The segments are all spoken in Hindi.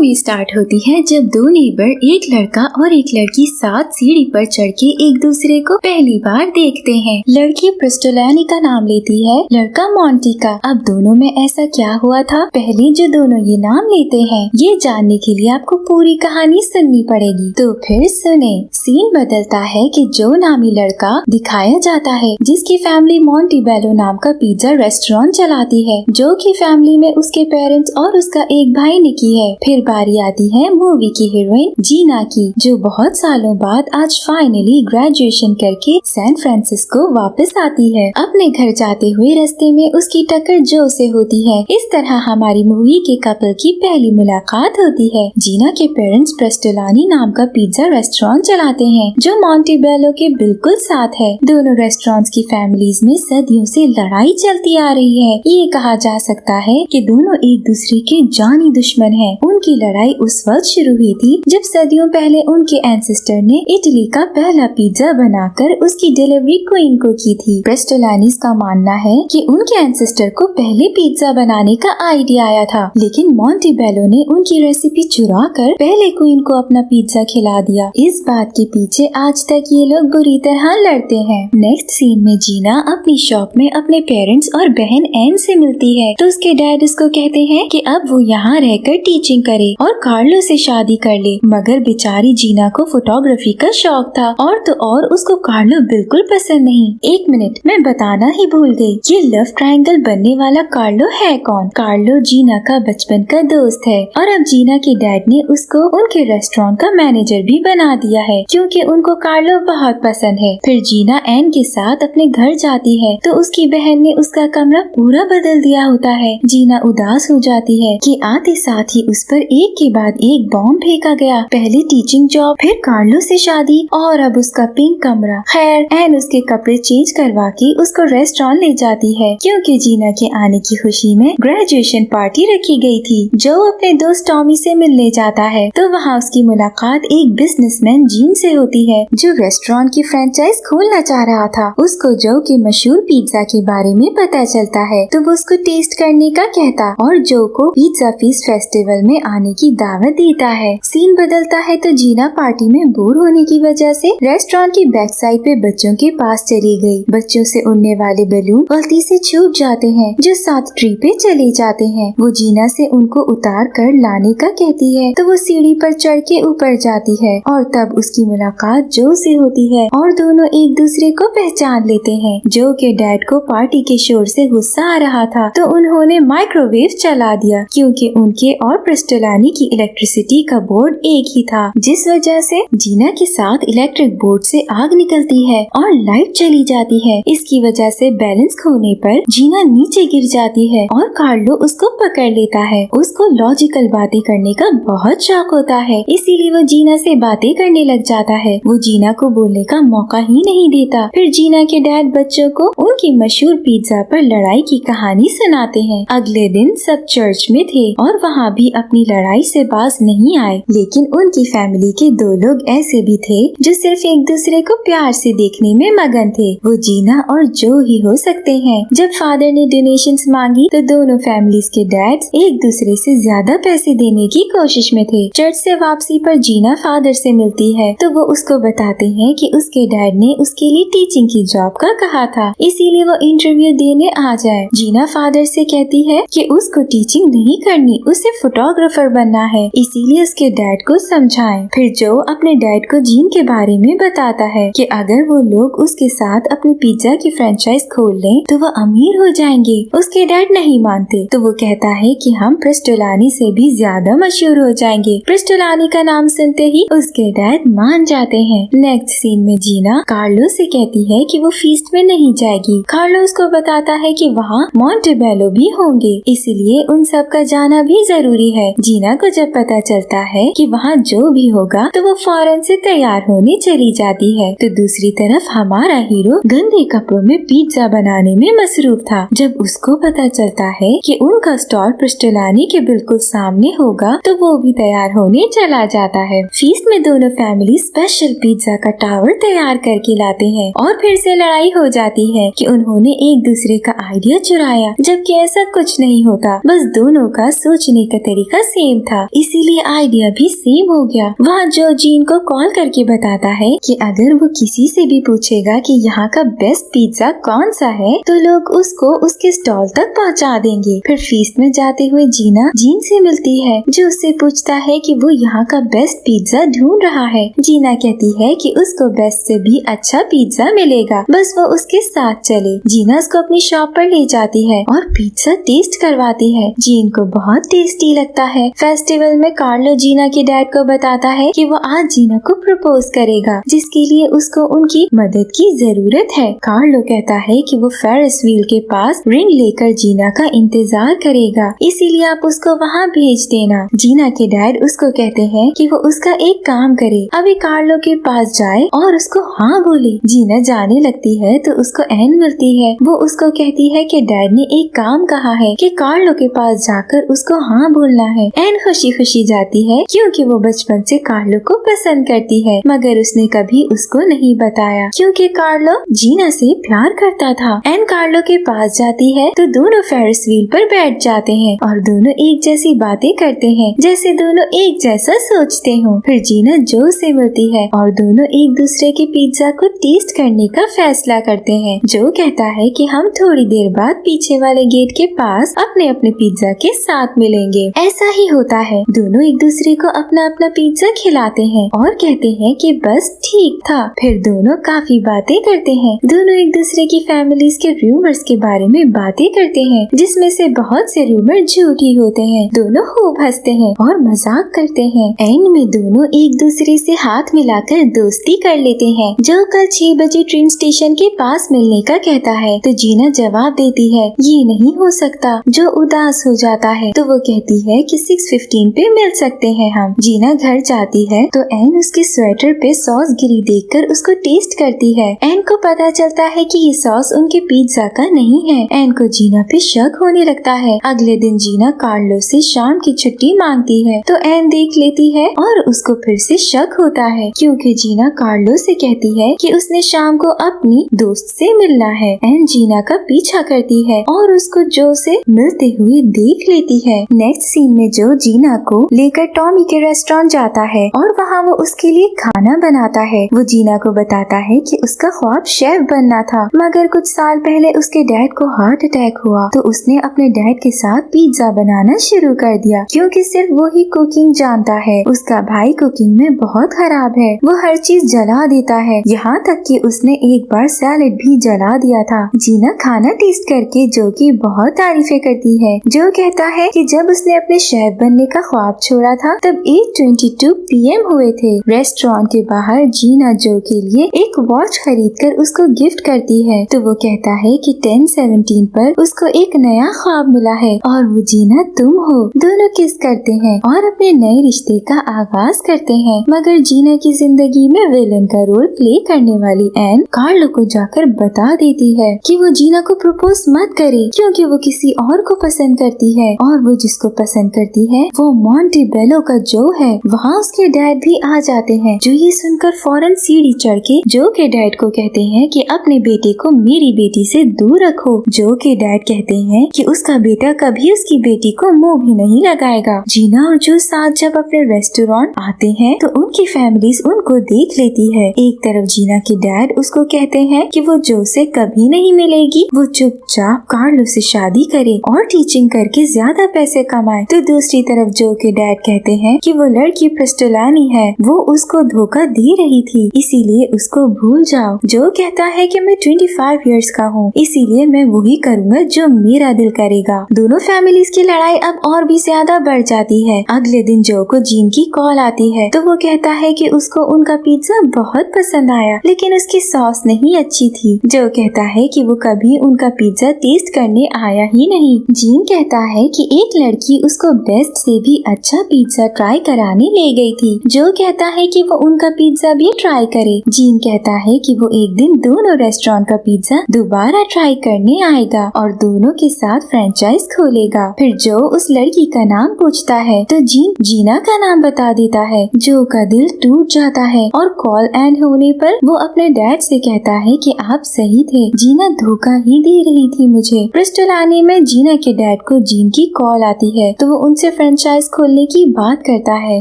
मूवी स्टार्ट होती है जब दो नेबर, एक लड़का और एक लड़की साथ सीढ़ी पर चढ़ के एक दूसरे को पहली बार देखते हैं। लड़की प्रिस्टोलानी का नाम लेती है, लड़का मॉन्टी का। अब दोनों में ऐसा क्या हुआ था पहले जो दोनों ये नाम लेते हैं, ये जानने के लिए आपको पूरी कहानी सुननी पड़ेगी। तो फिर सुने। सीन बदलता है कि जो नामी लड़का दिखाया जाता है जिसकी फैमिली मोंटेबेलो नाम का पिज्जा रेस्टोरेंट चलाती है, जो की फैमिली में उसके पेरेंट्स और उसका एक भाई निकी है। फिर बारी आती है मूवी की हीरोइन जीना की, जो बहुत सालों बाद आज फाइनली ग्रेजुएशन करके सैन फ्रांसिस्को वापस आती है। अपने घर जाते हुए रास्ते में उसकी टक्कर जो से होती है। इस तरह हमारी मूवी के कपल की पहली मुलाकात होती है। जीना के पेरेंट्स प्रिस्टोलानी नाम का पिज्जा रेस्टोरेंट चलाते हैं जो मोंटेबेलो के बिल्कुल साथ है। दोनों रेस्टोरेंट्स की फैमिलीज में सदियों से लड़ाई चलती आ रही है। ये कहा जा सकता है कि दोनों एक दूसरे के जानी दुश्मन हैं। उनकी लड़ाई उस वक्त शुरू हुई थी जब सदियों पहले उनके एंसेस्टर ने इटली का पहला पिज्जा बनाकर उसकी डिलीवरी क्वीन को की थी। प्रिस्टोलानीज का मानना है कि उनके एंसेस्टर को पहले पिज्जा बनाने का आइडिया आया था, लेकिन मोंटेबेलो ने उनकी रेसिपी चुरा कर पहले क्वीन को अपना पिज्जा खिला दिया। इस बात के पीछे आज तक ये लोग बुरी तरह लड़ते हैं। नेक्स्ट सीन में जीना अपनी शॉप में अपने पेरेंट्स और बहन एन से मिलती है, तो उसके डैड उसको कहते हैं कि अब वो यहाँ रहकर टीचिंग करे और कार्लो से शादी कर ले। मगर बेचारी जीना को फोटोग्राफी का शौक था और तो और उसको कार्लो बिल्कुल पसंद नहीं। एक मिनट, मैं बताना ही भूल गई, ये लव ट्रायंगल बनने वाला कार्लो है कौन? कार्लो जीना का बचपन का दोस्त है और अब जीना के डैड ने उसको उनके रेस्टोरेंट का मैनेजर भी बना दिया है क्योंकि उनको कार्लो बहुत पसंद है। फिर जीना एन के साथ अपने घर जाती है तो उसकी बहन ने उसका कमरा पूरा बदल दिया होता है। जीना उदास हो जाती है कि आते साथ ही उस पर एक के बाद एक बॉम्ब फेंका गया। पहले टीचिंग जॉब, फिर कार्लो से शादी और अब उसका पिंक कमरा। खैर एन उसके कपड़े चेंज करवा के उसको रेस्टोरेंट ले जाती है क्योंकि जीना के आने की खुशी में ग्रेजुएशन पार्टी रखी गई थी। जो अपने दोस्त टॉमी से मिलने जाता है तो वहाँ उसकी मुलाकात एक बिजनेसमैन जीन से होती है जो रेस्टोरेंट की फ्रेंचाइज खोलना चाह रहा था। उसको जो के मशहूर पिज्जा के बारे में पता चलता है तो वो उसको टेस्ट करने का कहता और जो को पिज्जा फीस्ट फेस्टिवल में आने की दावत देता है। सीन बदलता है तो जीना पार्टी में बोर होने की वजह से रेस्टोरेंट की बैक साइड पे बच्चों के पास चली गई। बच्चों से उड़ने वाले बैलून गलती से छूट जाते हैं जो साथ ट्री पे चले जाते हैं। वो जीना से उनको उतार कर लाने का कहती है तो वो सीढ़ी पर चढ़ के ऊपर जाती है और तब उसकी मुलाकात जो से होती है और दोनों एक दूसरे को पहचान लेते हैं। जो के डैड को पार्टी के शोर से गुस्सा आ रहा था तो उन्होंने माइक्रोवेव चला दिया क्योंकि उनके और प्रिस्टोलानी की इलेक्ट्रिसिटी का बोर्ड एक ही था, जिस वजह से जीना के साथ इलेक्ट्रिक बोर्ड से आग निकलती है और लाइट चली जाती है। इसकी वजह से बैलेंस खोने पर जीना नीचे गिर जाती है और कार्लो उसको पकड़ लेता है। उसको लॉजिकल बातें करने का बहुत शौक होता है, इसीलिए वो जीना से बातें करने लग जाता है। वो जीना को बोलने का मौका ही नहीं देता। फिर जीना के डैड बच्चों को उनकी मशहूर पिज्जा पर लड़ाई की कहानी सुनाते हैं। अगले दिन सब चर्च में थे और वहाँ भी अपनी लड़ाई से बाज नहीं आए, लेकिन उनकी फैमिली के दो लोग ऐसे भी थे जो सिर्फ एक दूसरे को प्यार से देखने में मगन थे। वो जीना और जो ही हो सकते हैं। जब फादर ने डोनेशंस मांगी तो दोनों फैमिलीज के डैड्स एक दूसरे से ज्यादा पैसे देने की कोशिश में थे। चर्च से वापसी पर जीना फादर से मिलती है तो वो उसको बताते हैं कि उसके डैड ने उसके लिए टीचिंग की जॉब का कहा था, इसीलिए वो इंटरव्यू देने आ जाए। जीना फादर से कहती है कि उसको टीचिंग नहीं करनी, उसे फोटोग्राफर बनना है, इसीलिए उसके डैड को समझाएं। फिर जो अपने डैड को जीन के बारे में बताता है कि अगर वो लोग उसके साथ अपने पिज्जा की फ्रेंचाइज खोल लें तो वो अमीर हो जाएंगे। उसके डैड नहीं मानते तो वो कहता है कि हम प्रिस्टोलानी से भी ज्यादा मशहूर हो जाएंगे। प्रिस्टोलानी का नाम सुनते ही उसके डैड मान जाते हैं। नेक्स्ट सीन में जीना कार्लो से कहती है कि वो फीस्ट में नहीं जाएगी। कार्लो उसको बताता है कि वहाँ मोंटेबेलो भी होंगे, इसलिए उन सब का जाना भी जरूरी है। जीना को जब पता चलता है कि वहाँ जो भी होगा तो वो फौरन से तैयार होने चली जाती है। तो दूसरी तरफ हमारा हीरो गंदे कपड़ों में पिज्जा बनाने में मसरूफ था। जब उसको पता चलता है कि उनका स्टॉल प्रिस्टोलानी के बिल्कुल सामने होगा तो वो भी तैयार होने चला जाता है। फीस्ट में दोनों फैमिली स्पेशल पिज्जा का टावर तैयार करके लाते हैं और फिर से लड़ाई हो जाती है कि उन्होंने एक दूसरे का आइडिया चुराया, जबकि ऐसा कुछ नहीं होता, बस दोनों का सोचने का तरीका सेम सेम था, इसीलिए आइडिया भी सेम हो गया। वहाँ जो जीन को कॉल करके बताता है कि अगर वो किसी से भी पूछेगा कि यहाँ का बेस्ट पिज्जा कौन सा है तो लोग उसको उसके स्टॉल तक पहुँचा देंगे। फिर फीस्ट में जाते हुए जीना जीन से मिलती है जो उससे पूछता है कि वो यहाँ का बेस्ट पिज्जा ढूंढ रहा है। जीना कहती है कि उसको बेस्ट से भी अच्छा पिज्जा मिलेगा, बस वो उसके साथ चले। जीना उसको अपनी शॉप पर ले जाती है और पिज्जा टेस्ट करवाती है। जीन को बहुत टेस्टी लगता है। फेस्टिवल में कार्लो जीना के डैड को बताता है कि वो आज जीना को प्रपोज करेगा, जिसके लिए उसको उनकी मदद की जरूरत है। कार्लो कहता है कि वो फेरिस व्हील के पास रिंग लेकर जीना का इंतजार करेगा, इसीलिए आप उसको वहाँ भेज देना। जीना के डैड उसको कहते हैं कि वो उसका एक काम करे, अभी कार्लो के पास जाए और उसको हाँ बोले। जीना जाने लगती है तो उसको एन मिलती है। वो उसको कहती है कि डैड ने एक काम कहा है कि कार्लो के पास जाकर उसको हाँ बोलना है। एन खुशी खुशी जाती है क्योंकि वो बचपन से कार्लो को पसंद करती है, मगर उसने कभी उसको नहीं बताया क्योंकि कार्लो जीना से प्यार करता था। एन कार्लो के पास जाती है तो दोनों फेरिस व्हील पर बैठ जाते हैं और दोनों एक जैसी बातें करते हैं, जैसे दोनों एक जैसा सोचते हो। फिर जीना जो से मिलती है और दोनों एक दूसरे के पिज्जा को टेस्ट करने का फैसला करते हैं। जो कहता है कि हम थोड़ी देर बाद पीछे वाले गेट के पास अपने अपने पिज्जा के साथ मिलेंगे। ऐसा ही होता है, दोनों एक दूसरे को अपना अपना पिज्जा खिलाते हैं और कहते हैं कि बस ठीक था। फिर दोनों काफी बातें करते हैं। दोनों एक दूसरे की फैमिलीज के रूमर्स के बारे में बातें करते हैं, जिसमें से बहुत से रूमर झूठी होते हैं। दोनों खूब हंसते हैं और मजाक करते हैं। एंड में दोनों एक दूसरे से हाथ मिलाकर दोस्ती कर लेते हैं। जो कल 6 बजे ट्रेन स्टेशन के पास मिलने का कहता है तो जीना जवाब देती है ये नहीं हो सकता। जो उदास हो जाता है तो वो कहती है कि 6:15 पे मिल सकते हैं हम। जीना घर जाती है तो एन उसके स्वेटर पे सॉस गिरी देखकर उसको टेस्ट करती है। एन को पता चलता है कि ये सॉस उनके पिज्जा का नहीं है। एन को जीना पे शक होने लगता है। अगले दिन जीना कार्लो से शाम की छुट्टी मांगती है तो एन देख लेती है और उसको फिर से शक होता है क्योंकि जीना कार्लो से कहती है कि उसने शाम को अपनी दोस्त से मिलना है। एन जीना का पीछा करती है और उसको जो से मिलते हुए देख लेती है। नेक्स्ट सीन में जो जीना को लेकर टॉमी के रेस्टोरेंट जाता है और वहाँ वो उसके लिए खाना बनाता है। वो जीना को बताता है कि उसका ख्वाब शेफ बनना था, मगर कुछ साल पहले उसके डैड को हार्ट अटैक हुआ तो उसने अपने डैड के साथ पिज्जा बनाना शुरू कर दिया क्योंकि सिर्फ वो ही कुकिंग जानता है। उसका भाई कुकिंग में बहुत खराब है, वो हर चीज जला देता है, यहाँ तक कि उसने एक बार सैलेड भी जला दिया था। जीना खाना टेस्ट करके जो की बहुत तारीफें करती है। जो कहता है कि जब उसने अपने शेफ बनने का ख्वाब छोड़ा था तब 8:22 PM हुए थे। रेस्टोरेंट के बाहर जीना जो के लिए एक वॉच खरीदकर उसको गिफ्ट करती है तो वो कहता है कि 10:17 पर उसको एक नया ख्वाब मिला है और वो जीना तुम हो। दोनों किस करते हैं और अपने नए रिश्ते का आगाज करते हैं, मगर जीना की जिंदगी में विलन का रोल प्ले करने वाली एन कार्लो को जाकर बता देती है कि वो जीना को प्रपोज मत करे क्योंकि वो किसी और को पसंद करती है और वो जिसको पसंद करती है वो मोंटेबेलो का जो है। वहाँ उसके डैड भी आ जाते हैं जो ये सुनकर फौरन सीढ़ी चढ़ के जो के डैड को कहते हैं कि अपने बेटे को मेरी बेटी से दूर रखो। जो के डैड कहते हैं कि उसका बेटा कभी उसकी बेटी को मुंह भी नहीं लगाएगा। जीना और जो साथ जब अपने रेस्टोरेंट आते हैं तो उनकी फैमिलीज उनको देख लेती है। एक तरफ जीना के डैड उसको कहते हैं कि वो जो से कभी नहीं मिलेगी, वो चुपचाप कार्लो से शादी करे और टीचिंग करके ज्यादा पैसे कमाए, तो दूसरी तरफ जो के डैड कहते हैं कि वो लड़की प्रिस्टोलानी है, वो उसको धोखा दे रही थी, इसीलिए उसको भूल जाओ। जो कहता है कि मैं 25 इयर्स का हूँ, इसीलिए मैं वही करूँगा जो मेरा दिल करेगा। दोनों फैमिलीज की लड़ाई अब और भी ज्यादा बढ़ जाती है। अगले दिन जो को जीन की कॉल आती है तो वो कहता है कि उसको उनका पिज्जा बहुत पसंद आया लेकिन उसकी सॉस नहीं अच्छी थी। जो कहता है कि वो कभी उनका पिज्जा टेस्ट करने आया ही नहीं। जीन कहता है कि एक लड़की उसको बेस्ट से भी अच्छा पिज्जा ट्राई कराने ले गई थी। जो कहता है कि वो उनका पिज्जा भी ट्राई करे। जीन कहता है कि वो एक दिन दोनों रेस्टोरेंट का पिज्जा दोबारा ट्राई करने आएगा और दोनों के साथ फ्रेंचाइज खोलेगा। फिर जो उस लड़की का नाम पूछता है तो जीन जीना का नाम बता देता है। जो का दिल टूट जाता है और कॉल एंड होने पर वो अपने डैड से कहता है कि आप सही थे, जीना धोखा ही दे रही थी मुझे। ब्रिस्टल आने में जीना के डैड को जीन की कॉल आती है तो वो उनसे फ्रेंचाइज खोलने की बात करता है।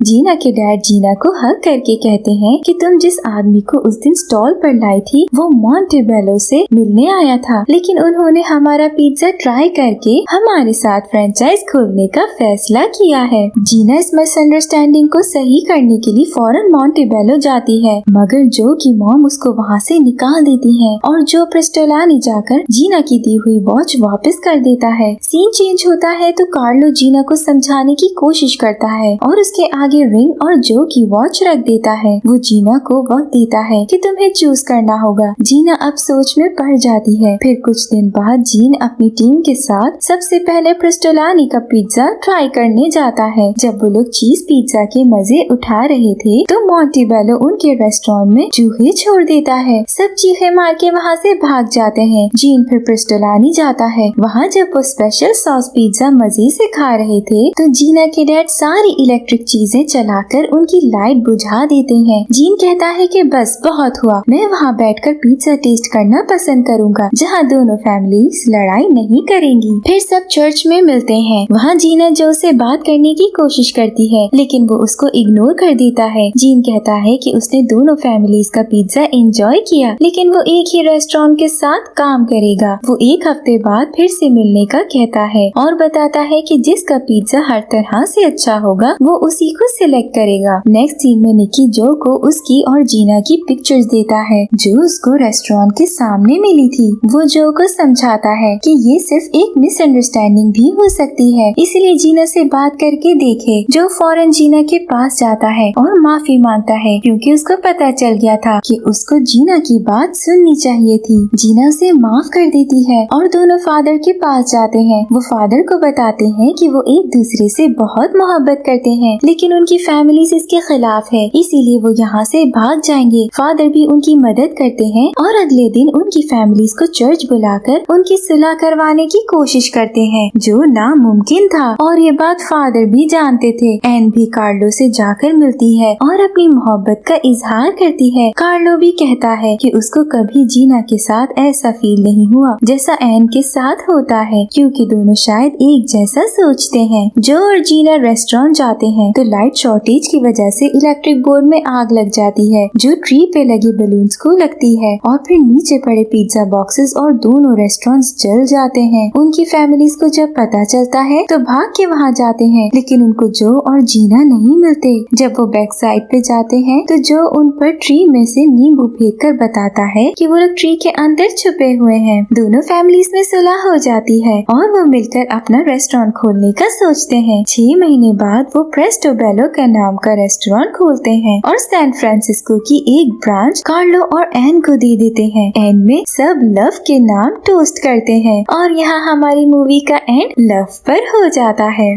जीना के डैड जीना को हक करके कहते हैं कि तुम जिस आदमी को उस दिन स्टॉल पर लाई थी वो मोंटेबेलो से मिलने आया था, लेकिन उन्होंने हमारा पिज्जा ट्राई करके हमारे साथ फ्रेंचाइज खोलने का फैसला किया है। जीना इस मिसअंडरस्टैंडिंग को सही करने के लिए फौरन मोंटेबेलो जाती है, मगर जो की मॉम उसको वहाँ से निकाल देती है और जो प्रिस्टोलानी जाकर जीना की दी हुई वॉच वापस कर देता है। सीन चेंज होता है तो कार्लो जीना को समझाने की कोशिश करता है और उसके आगे रिंग और जो की वॉच रख देता है। वो जीना को वक्त देता है कि तुम्हें चूज करना होगा। जीना अब सोच में पड़ जाती है। फिर कुछ दिन बाद जीन अपनी टीम के साथ सबसे पहले प्रिस्टोलानी का पिज्जा ट्राई करने जाता है। जब वो लोग चीज पिज्जा के मजे उठा रहे थे तो मोंटेबेलो उनके रेस्टोरेंट में चूहे छोड़ देता है। सब चीखे मार के वहाँ से भाग जाते हैं। जीन फिर प्रिस्टोलानी जाता है। वहाँ जब वो स्पेशल सॉस पिज्जा मजे से खा रहे थे तो जीना के डैड सारी इलेक्ट्रिक चीजें चलाकर उनकी लाइट बुझा देते हैं। जीन कहता है कि बस बहुत हुआ, मैं वहाँ बैठकर पिज्जा टेस्ट करना पसंद करूँगा जहाँ दोनों फैमिलीज लड़ाई नहीं करेंगी। फिर सब चर्च में मिलते हैं। वहाँ जीना जो से बात करने की कोशिश करती है लेकिन वो उसको इग्नोर कर देता है। जीन कहता है कि उसने दोनों फैमिलीज का पिज्जा एंजॉय किया लेकिन वो एक ही रेस्टोरेंट के साथ काम करेगा। वो एक हफ्ते बाद फिर से मिलने का कहता है और बताता है कि जिसका पिज्जा हर तरह से अच्छा होगा वो उसी को सिलेक्ट करेगा। नेक्स्ट सीन में निकी जो को उसकी और जीना की पिक्चर्स देता है जो उसको रेस्टोरेंट के सामने मिली थी। वो जो को समझाता है कि ये सिर्फ एक मिसअंडरस्टैंडिंग भी हो सकती है, इसलिए जीना से बात करके देखे। जो फौरन जीना के पास जाता है और माफी मांगता है क्योंकि उसको पता चल गया था कि उसको जीना की बात सुननी चाहिए थी। जीना उसे माफ कर देती है और दोनों फादर के पास जाते हैं। वो फादर को बताते हैं कि वो एक दूसरे से बहुत मोहब्बत करते हैं लेकिन उनकी फैमिली इसके खिलाफ है, इसीलिए वो यहाँ से भाग जाएंगे। फादर भी उनकी मदद करते हैं और अगले दिन उनकी फैमिलीज को चर्च बुलाकर उनकी सुलह करवाने की कोशिश करते हैं जो नामुमकिन था और ये बात फादर भी जानते थे। एन भी कार्लो से जाकर मिलती है और अपनी मोहब्बत का इजहार करती है। कार्लो भी कहता है कि उसको कभी जीना के साथ ऐसा फील नहीं हुआ जैसा एन के साथ होता है क्योंकि दोनों शायद एक जैसा सोचते हैं। जो और जीना रेस्टोरेंट जाते हैं तो लाइट शॉर्टेज की वजह से इलेक्ट्रिक बोर्ड में आग लग जाती है जो ट्री पे लगे बलून्स को लगती है और फिर नीचे पड़े पिज्जा बॉक्सेस और दोनों रेस्टोरेंट्स जल जाते हैं। उनकी फैमिलीज को जब पता चलता है तो भाग के वहाँ जाते हैं लेकिन उनको जो और जीना नहीं मिलते। जब वो बैक साइड पे जाते हैं तो जो उन पर ट्री में से नींबू फेंक कर बताता है कि वो लोग ट्री के अंदर छुपे हुए हैं। दोनों फैमिलीज में सुलह हो जाती है और वो मिलकर अपना रेस्टोरेंट खोलने का सोचते हैं। 6 महीने बाद वो प्रेस्टोबेलो का नाम का रेस्टोरेंट खोलते हैं और सैन फ्रांसिस्को की एक ब्रांच कार्लो और एन को दे देते हैं। एंड में सब लव के नाम टोस्ट करते हैं और यहाँ हमारी मूवी का एंड लव पर हो जाता है।